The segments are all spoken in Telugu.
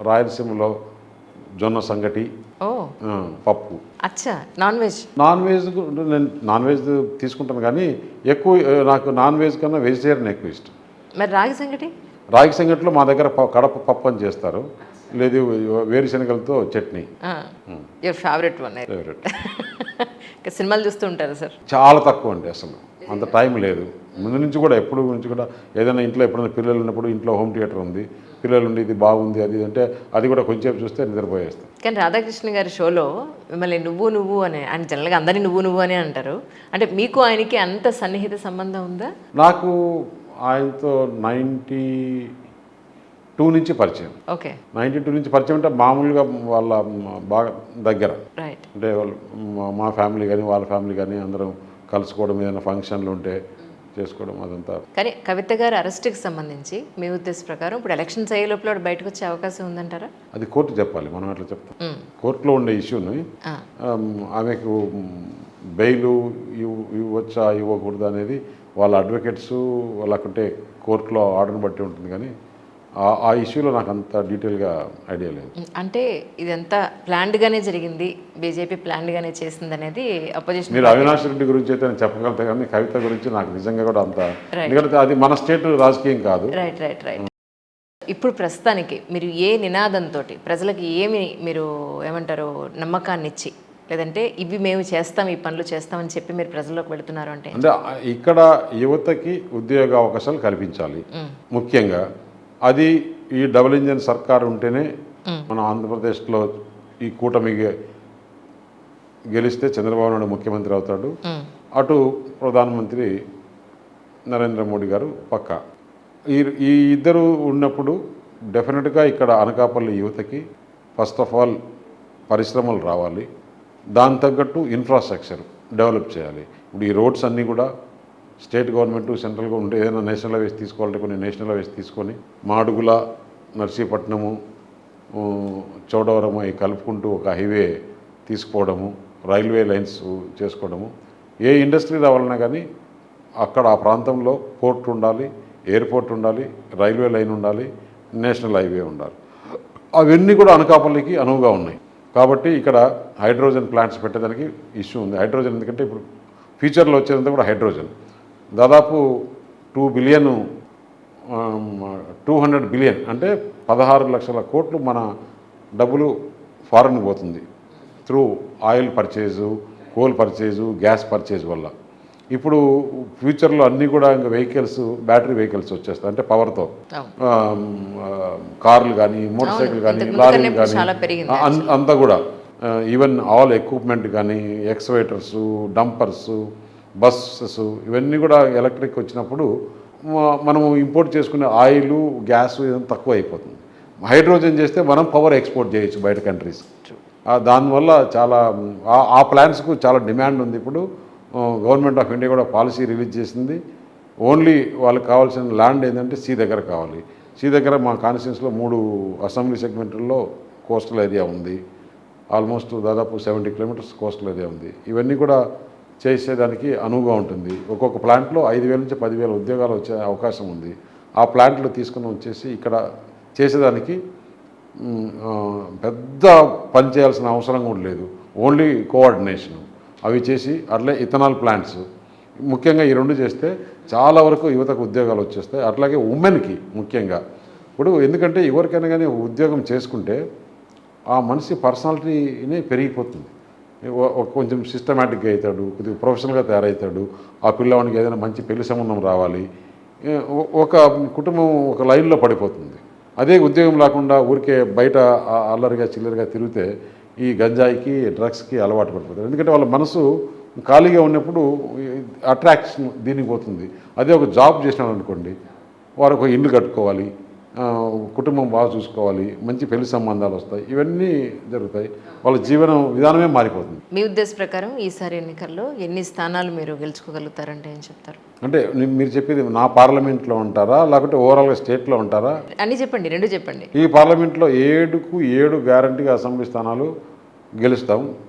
రాయలసీమలో జొన్న సంగటి, ఓ పప్పు. అచ్చా, నాన్ వెజ్ నేను నాన్ వెజ్ తీసుకుంటాను, కానీ ఎక్కువ నాకు నాన్ వెజ్ కన్నా వెజిటేరియన్ ఎక్కువ ఇష్టం. మరి రాగి సంగటి? రాగి సంగటిలో మా దగ్గర కడప పప్పు అని చేస్తారు, లేదు వేరుశనగలతో chutney. Your favourite one. Favourite. సినిమాలు చూస్తూ ఉంటారు సార్? చాలా తక్కువ అండి, అసలు అంత టైం లేదు. ముందు నుంచి కూడా ఎప్పుడు నుంచి కూడా ఏదైనా ఇంట్లో ఎప్పుడైనా పిల్లలు ఉన్నప్పుడు ఇంట్లో హోమ్ థియేటర్ ఉంది, పిల్లలు ఉండి ఇది బాగుంది అది అంటే అది కూడా కొంచెం చూస్తే నిద్రపోయేస్తాం. కానీ రాధాకృష్ణ గారి షోలో మిమ్మల్ని నువ్వు అని, ఆయన జనరల్గా అందరినీ నువ్వు అని అంటారు, అంటే మీకు ఆయనకి అంత సన్నిహిత సంబంధం ఉందా? నాకు ఆయనతో 92 నుంచి పరిచయం. ఓకే, 92 నుంచి పరిచయం అంటే మామూలుగా వాళ్ళ బాగా దగ్గర, రైట్. అంటే వాళ్ళు మా ఫ్యామిలీ కానీ వాళ్ళ ఫ్యామిలీ కానీ అందరం కలుసుకోవడం, ఏదైనా ఫంక్షన్లు ఉంటే చేసుకోవడం అదంతా. కానీ కవిత గారి అరెస్ట్కి సంబంధించి మీ ఉద్దేశ ప్రకారం ఇప్పుడు ఎలక్షన్స్ అయ్యే లోపల బయటకు వచ్చే అవకాశం ఉందంటారా? అది కోర్టు చెప్పాలి, మనం ఎట్లా చెప్తాం. కోర్టులో ఉండే ఇష్యూని ఆమెకు బెయిల్ ఇవ్వచ్చా ఇవ్వకూడదు అనేది వాళ్ళ అడ్వకేట్స్ వాళ్ళకుంటే కోర్టులో ఆర్డర్ని బట్టి ఉంటుంది, కానీ ఆ ఇష్యూలో నాకు అంత డీటెయిల్గా ఐడియా లేదు. అంటే ఇదంతా ప్లాన్డ్గానే జరిగింది, బీజేపీ ప్లాన్డ్గానే చేసింది అనేది అపోజిషన్. మీరు అవినాష్ రెడ్డి గురించి అయితే నేను చెప్పగలుగుతా, కానీ కవిత గురించి నాకు నిజంగా కూడా అంత, ఎందుకంటే అది మన స్టేట్ రాజకీయం కాదు. Right right right. ఇప్పుడు ప్రస్తుతానికి మీరు ఏ నినాదంతో ప్రజలకి ఏమి మీరు ఏమంటారు నమ్మకాన్ని ఇచ్చి, లేదంటే ఇవి మేము చేస్తాం ఈ పనులు చేస్తామని చెప్పి మీరు ప్రజల్లోకి వెళుతున్నారు అంటే? అంటే ఇక్కడ యువతకి ఉద్యోగ అవకాశాలు కల్పించాలి ముఖ్యంగా. అది ఈ డబుల్ ఇంజన్ సర్కార్ ఉంటేనే మన ఆంధ్రప్రదేశ్లో ఈ కూటమి గెలిస్తే చంద్రబాబు నాయుడు ముఖ్యమంత్రి అవుతాడు, అటు ప్రధానమంత్రి నరేంద్ర మోడీ గారు పక్కా. ఈ ఇద్దరు ఉన్నప్పుడు డెఫినెట్గా ఇక్కడ అనకాపల్లి యువతకి ఫస్ట్ ఆఫ్ ఆల్ పరిశ్రమలు రావాలి, దాని తగ్గట్టు ఇన్ఫ్రాస్ట్రక్చర్ డెవలప్ చేయాలి. ఇప్పుడు ఈ రోడ్స్ అన్నీ కూడా స్టేట్ గవర్నమెంట్ సెంట్రల్ గవర్నమెంట్ ఏదైనా నేషనల్ హైవేస్ తీసుకోవాలంటే కొన్ని నేషనల్ హైవేస్ తీసుకొని మాడుగుల, నర్సీపట్నము, చౌడవరం అవి కలుపుకుంటూ ఒక హైవే తీసుకుపోవడము, రైల్వే లైన్స్ చేసుకోవడము. ఏ ఇండస్ట్రీ రావాలన్నా కానీ అక్కడ ఆ ప్రాంతంలో పోర్ట్ ఉండాలి, ఎయిర్పోర్ట్ ఉండాలి, రైల్వే లైన్ ఉండాలి, నేషనల్ హైవే ఉండాలి. అవన్నీ కూడా అనకాపల్లికి అనువుగా ఉన్నాయి. కాబట్టి ఇక్కడ హైడ్రోజన్ ప్లాంట్స్ పెట్టడానికి ఇష్యూ ఉంది. హైడ్రోజన్ ఎందుకంటే ఇప్పుడు ఫ్యూచర్లో వచ్చేదంతా కూడా హైడ్రోజన్. దాదాపు 200 బిలియన్ అంటే 16 లక్షల కోట్లు మన డబ్బులు ఫారెన్ పోతుంది through oil purchase, coal purchase, gas purchase వల్ల. ఇప్పుడు ఫ్యూచర్లో అన్నీ కూడా ఇంకా వెహికల్స్, బ్యాటరీ వెహికల్స్ వచ్చేస్తాయి, అంటే పవర్తో కార్లు కానీ, మోటార్ సైకిల్ కానీ, లారీలు కానీ అంతా కూడా, ఈవెన్ ఆల్ ఎక్విప్మెంట్ కానీ, ఎక్స్వేటర్సు, డంపర్సు, బస్సెస్ ఇవన్నీ కూడా ఎలక్ట్రిక్ వచ్చినప్పుడు మనము ఇంపోర్ట్ చేసుకునే ఆయిల్, గ్యాస్ ఇదంతా తక్కువ అయిపోతుంది. హైడ్రోజన్ చేస్తే మనం పవర్ ఎక్స్పోర్ట్ చేయొచ్చు బయట కంట్రీస్. దానివల్ల చాలా ఆ ప్లాంట్స్కు చాలా డిమాండ్ ఉంది. ఇప్పుడు గవర్నమెంట్ ఆఫ్ ఇండియా కూడా పాలసీ రిలీజ్ చేసింది. ఓన్లీ వాళ్ళకి కావాల్సిన ల్యాండ్ ఏంటంటే సీ దగ్గర కావాలి. సీ దగ్గర మా కాన్స్టిట్యూన్సీలో 3 అసెంబ్లీ సెగ్మెంట్లలో కోస్టల్ ఏరియా ఉంది. ఆల్మోస్ట్ దాదాపు 70 కిలోమీటర్స్ కోస్టల్ ఏరియా ఉంది. ఇవన్నీ కూడా చేసేదానికి అనువుగా ఉంటుంది. ఒక్కొక్క ప్లాంట్లో 5,000 నుంచి 10,000 ఉద్యోగాలు వచ్చే అవకాశం ఉంది. ఆ ప్లాంట్లు తీసుకుని వచ్చేసి ఇక్కడ చేసేదానికి పెద్ద పని చేయాల్సిన అవసరం కూడా లేదు, ఓన్లీ కోఆర్డినేషను అవి చేసి అట్లే ఇథనాల్ ప్లాంట్స్ ముఖ్యంగా ఈ 2 చేస్తే చాలా వరకు యువతకు ఉద్యోగాలు వచ్చేస్తాయి. అట్లాగే ఉమెన్కి ముఖ్యంగా ఇప్పుడు ఎందుకంటే ఎవరికైనా కానీ ఉద్యోగం చేసుకుంటే ఆ మనిషి పర్సనాలిటీనే పెరిగిపోతుంది. కొంచెం సిస్టమేటిక్గా అవుతాడు, కొద్దిగా ప్రొఫెషనల్గా తయారవుతాడు. ఆ పిల్లవాడికి ఏదైనా మంచి పెళ్లి సంబంధం రావాలి, ఒక కుటుంబం ఒక లైన్లో పడిపోతుంది. అదే ఉద్యోగం లేకుండా ఊరికే బయట అల్లరిగా చిల్లరిగా తిరిగితే ఈ గంజాయికి, డ్రగ్స్కి అలవాటు పడిపోతారు. ఎందుకంటే వాళ్ళ మనసు ఖాళీగా ఉన్నప్పుడు అట్రాక్షన్ దీనికి పోతుంది. అదే ఒక జాబ్ చేసినాడు అనుకోండి, వారు ఒక ఇల్లు కట్టుకోవాలి, కుటుంబం బాగా చూసుకోవాలి, మంచి పెళ్లి సంబంధాలు వస్తాయి, ఇవన్నీ జరుగుతాయి, వాళ్ళ జీవన విధానమే మారిపోతుంది. మీ ఉద్దేశ ప్రకారం ఈసారి ఎన్నికల్లో ఎన్ని స్థానాలు మీరు గెలుచుకోగలుగుతారంటే ఏం చెప్తారు? అంటే మీరు చెప్పేది నా పార్లమెంట్లో ఉంటారా లేకపోతే ఓవరాల్గా స్టేట్లో ఉంటారా? అన్నీ చెప్పండి, 2 చెప్పండి. ఈ పార్లమెంట్లో 7కు 7 గ్యారంటీగా అసెంబ్లీ స్థానాలు గెలుస్తాం.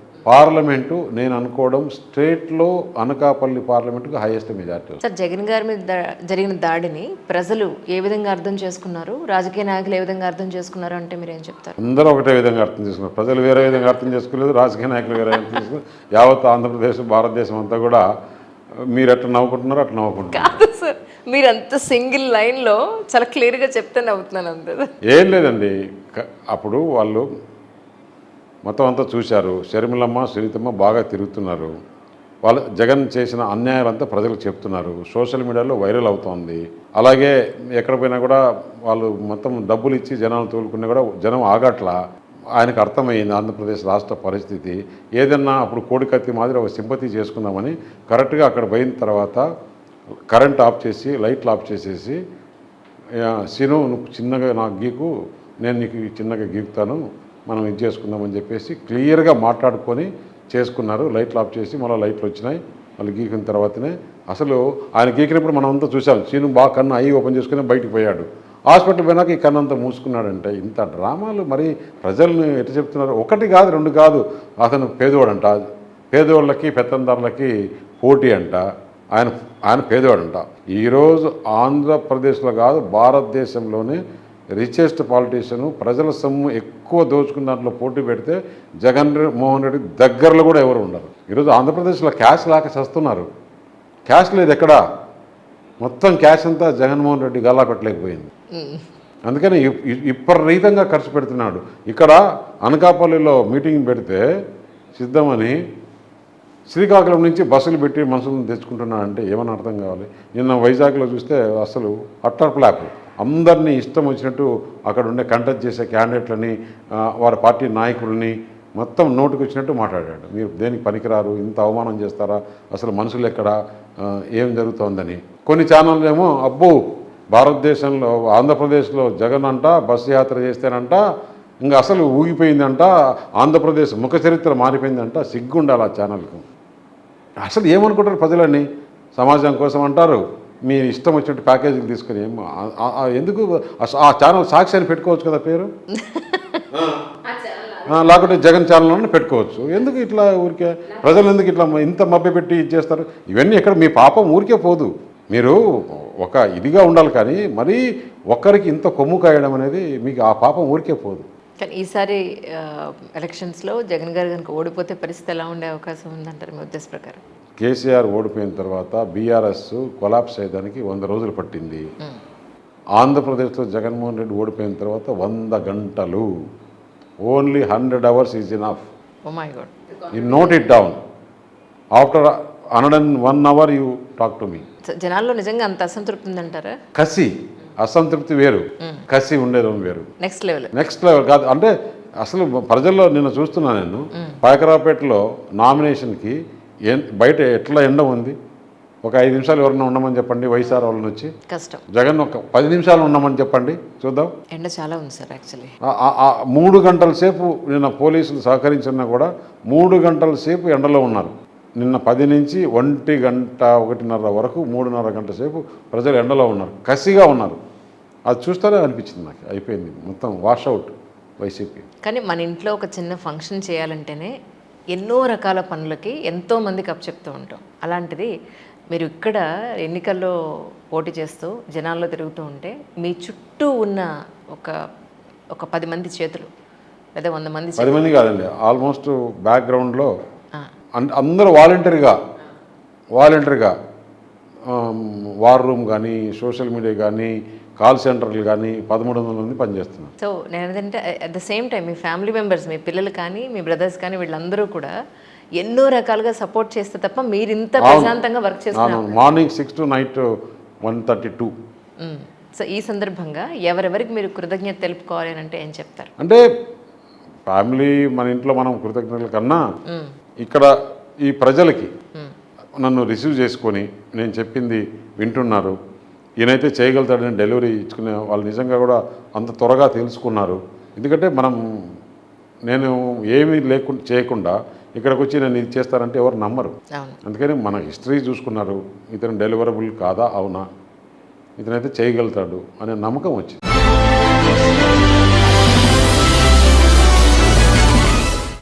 పార్లమెంటు నేను అనుకోవడం స్టేట్లో అనకాపల్లి పార్లమెంటుకు హైయెస్ట్ మెజార్టీ. సార్ జగన్ గారి మీద జరిగిన దాడిని ప్రజలు ఏ విధంగా అర్థం చేసుకున్నారు, రాజకీయ నాయకులు ఏ విధంగా అర్థం చేసుకున్నారు అంటే మీరు ఏం చెప్తారు? అందరూ ఒకటే విధంగా అర్థం చేసుకున్నారు. ప్రజలు వేరే విధంగా అర్థం చేసుకోలేదు, రాజకీయ నాయకులు వేరే అర్థం చేసుకున్నారు. యావత్ ఆంధ్రప్రదేశ్ భారతదేశం అంతా కూడా మీరు ఎట్లా నవ్వుకుంటున్నారో అట్లా నవ్వుకుంటున్నారు. కాదు సార్, మీరు అంత సింగిల్ లైన్లో చాలా క్లియర్గా చెప్తే నవ్వుతున్నాను అంతే. ఏం లేదండి, అప్పుడు వాళ్ళు మొత్తం అంతా చూశారు. షర్మిలమ్మ సునీతమ్మ బాగా తిరుగుతున్నారు. వాళ్ళు జగన్ చేసిన అన్యాయాలంతా ప్రజలకు చెప్తున్నారు. సోషల్ మీడియాలో వైరల్ అవుతోంది. అలాగే ఎక్కడ పోయినా కూడా వాళ్ళు మొత్తం డబ్బులు ఇచ్చి జనాలు తోలుకున్నా కూడా జనం ఆగట్లా. ఆయనకు అర్థమైంది ఆంధ్రప్రదేశ్ రాష్ట్ర పరిస్థితి. ఏదన్నా అప్పుడు కోడికత్తి మాదిరి ఒక సింపతి చేసుకుందామని కరెక్ట్గా అక్కడ పోయిన తర్వాత కరెంట్ ఆఫ్ చేసి లైట్లు ఆఫ్ చేసేసి, సీను నువ్వు చిన్నగా నాకు గీకు, నేను నీకు చిన్నగా గీకుతాను, మనం ఇది చేసుకుందామని చెప్పేసి క్లియర్గా మాట్లాడుకొని చేసుకున్నారు. లైట్లు ఆఫ్ చేసి మళ్ళీ లైట్లు వచ్చినాయి. మళ్ళీ గీకిన తర్వాతనే అసలు ఆయన గీకినప్పుడు మనం అంతా చూసాం. సీను బాగా కన్ను అయ్యి ఓపెన్ చేసుకుని బయటికి పోయాడు. హాస్పిటల్ పోయినాక ఈ కన్ను అంతా మూసుకున్నాడంటే ఇంత డ్రామాలు మరి ప్రజల్ని ఎటు చెప్తున్నారు? ఒకటి కాదు, రెండు కాదు. అతను పేదోడంట, పేదోళ్ళకి పెత్తందారులకి పోటీ అంట. ఆయన పేదవాడంట. ఈరోజు ఆంధ్రప్రదేశ్లో కాదు భారతదేశంలోనే రిచెస్ట్ పాలిటీషియన్, ప్రజల సొమ్ము ఎక్కువ దోచుకున్న దాంట్లో పోటీ పెడితే జగన్ మోహన్ రెడ్డి దగ్గరలో కూడా ఎవరు ఉండరు. ఈరోజు ఆంధ్రప్రదేశ్లో క్యాష్ లేక చేస్తున్నారు. క్యాష్ లేదు ఎక్కడ, మొత్తం క్యాష్ అంతా జగన్మోహన్ రెడ్డి గల్లా పెట్టలేకపోయింది. అందుకని విపరీతంగా ఖర్చు పెడుతున్నాడు. ఇక్కడ అనకాపల్లిలో మీటింగ్ పెడితే సిద్ధమని శ్రీకాకుళం నుంచి బస్సులు పెట్టి మనుషులను తెచ్చుకుంటున్నాడంటే ఏమని అర్థం కావాలి? నిన్న వైజాగ్లో చూస్తే అసలు అట్టర్ ఫ్లాప్. అందరినీ ఇష్టం వచ్చినట్టు అక్కడ ఉండే కంటెస్ట్ చేసే క్యాండిడేట్లని, వారి పార్టీ నాయకులని మొత్తం నోటుకు వచ్చినట్టు మాట్లాడాడు. మీరు దేనికి పనికిరారు, ఇంత అవమానం చేస్తారా, అసలు మనుషులు ఎక్కడ, ఏం జరుగుతోందని. కొన్ని ఛానళ్ళు ఏమో అబ్బో భారతదేశంలో ఆంధ్రప్రదేశ్లో జగన్ అంట బస్సు యాత్ర చేస్తేనంట ఇంకా అసలు ఊగిపోయిందంట, ఆంధ్రప్రదేశ్ ముఖ చరిత్ర మారిపోయిందంట. సిగ్గుండాలి ఆ ఛానల్కు. అసలు ఏమనుకుంటారు ప్రజలని? సమాజం కోసం అంటారు, మీ ఇష్టం వచ్చినట్టు ప్యాకేజీలు తీసుకుని ఎందుకు ఆ ఛానల్ సాక్షి అని పెట్టుకోవచ్చు కదా పేరు, లేకుంటే జగన్ ఛానల్ పెట్టుకోవచ్చు. ఎందుకు ఇట్లా ఊరికే ప్రజలు ఎందుకు ఇట్లా ఇంత మభ్యపెట్టి ఇచ్చేస్తారు? ఇవన్నీ ఎక్కడ మీ పాపం ఊరికే పోదు. మీరు ఒక ఇదిగా ఉండాలి, కానీ మరీ ఒక్కరికి ఇంత కొమ్ము కాయడం అనేది మీకు ఆ పాపం ఊరికే పోదు. కానీ ఈసారి ఎలక్షన్స్లో జగన్ గారు కనుక ఓడిపోతే పరిస్థితి ఎలా ఉండే అవకాశం ఉందంటారు మీ ఉద్దేశ ప్రకారం? కేసీఆర్ ఓడిపోయిన తర్వాత బీఆర్ఎస్ కొలాప్స్ అయ్యేదానికి 100 రోజులు పట్టింది. ఆంధ్రప్రదేశ్లో జగన్మోహన్ రెడ్డి ఓడిపోయిన తర్వాత 100 గంటలు, only 100 hours is enough. Oh my God. You note it down. After 101 hour you talk to me. జనాల్లో నిజంగా అంత అసంతృప్తి ఉందంటారా? కసి, అసంతృప్తి వేరు, కసి ఉండేది వేరు. నెక్స్ట్ లెవెల్ కాదు. అంటే అసలు ప్రజల్లో నిన్న చూస్తున్నా నేను, పాయకరావుపేటలో నామినేషన్కి బయట ఎట్లా ఎండ ఉంది. ఒక 5 నిమిషాలు ఎవరన్నా ఉండమని చెప్పండి వైఎస్ఆర్ వాళ్ళని వచ్చి. కష్టం. జగన్ ఒక 10 నిమిషాలు ఉండమని చెప్పండి చూద్దాం. ఎండ చాలా ఉంది సార్ యాక్చువల్లీ. 3 గంటల సేపు నిన్న పోలీసులు సహకరించినా కూడా 3 గంటల సేపు ఎండలో ఉన్నారు. నిన్న 10 నుంచి 1 గంట 1:30 వరకు 3:30 గంటల సేపు ప్రజలు ఎండలో ఉన్నారు, కసిగా ఉన్నారు. అది చూస్తేనే అనిపించింది నాకు, అయిపోయింది మొత్తం వాషౌట్ వైసీపీ. కానీ మన ఇంట్లో ఒక చిన్న ఫంక్షన్ చేయాలంటేనే ఎన్నో రకాల పనులకి ఎంతోమందికి అప్పచెప్తూ ఉంటాం. అలాంటిది మీరు ఇక్కడ ఎన్నికల్లో పోటీ చేస్తూ జనాల్లో తిరుగుతూ ఉంటే మీ చుట్టూ ఉన్న ఒక 10 మంది చేతులు లేదా 100 మంది 10 మంది కాదండి, ఆల్మోస్ట్ బ్యాక్గ్రౌండ్లో అందరూ వాలంటరీగా వార్ రూమ్ కానీ సోషల్ మీడియా కానీ కాల్ సెంటర్లు కానీ 1300 మంది పనిచేస్తున్నారు. సో నేను ఏంటంటే అట్ ద సేమ్ టైం మీ ఫ్యామిలీ మెంబర్స్, మీ పిల్లలు కానీ మీ బ్రదర్స్ కానీ వీళ్ళందరూ కూడా ఎన్నో రకాలుగా సపోర్ట్ చేస్తే తప్ప మీరు ఇంత ప్రశాంతంగా వర్క్ చేస్తున్నారు. Morning 6 to night 1:32. సో ఈ సందర్భంగా ఎవరెవరికి మీరు కృతజ్ఞత తెలుపుకోవాలి అని అంటే ఏం చెప్తారు? అంటే ఫ్యామిలీ, మన ఇంట్లో మనం కృతజ్ఞతల కన్నా ఇక్కడ ఈ ప్రజలకి నన్ను రిసీవ్ చేసుకొని నేను చెప్పింది వింటున్నారు. ఈయనైతే చేయగలుగుతాడని డెలివరీ ఇచ్చుకునే వాళ్ళు నిజంగా కూడా అంత త్వరగా తెలుసుకున్నారు. ఎందుకంటే నేను ఏమీ చేయకుండా ఇక్కడికి వచ్చి నేను ఇది చేస్తానంటే ఎవరు నమ్మరు. అందుకని మన హిస్టరీ చూసుకున్నారు, ఇతను డెలివరబుల్ కాదా అవునా, ఇతనైతే చేయగలుగుతాడు అనే నమ్మకం వచ్చింది.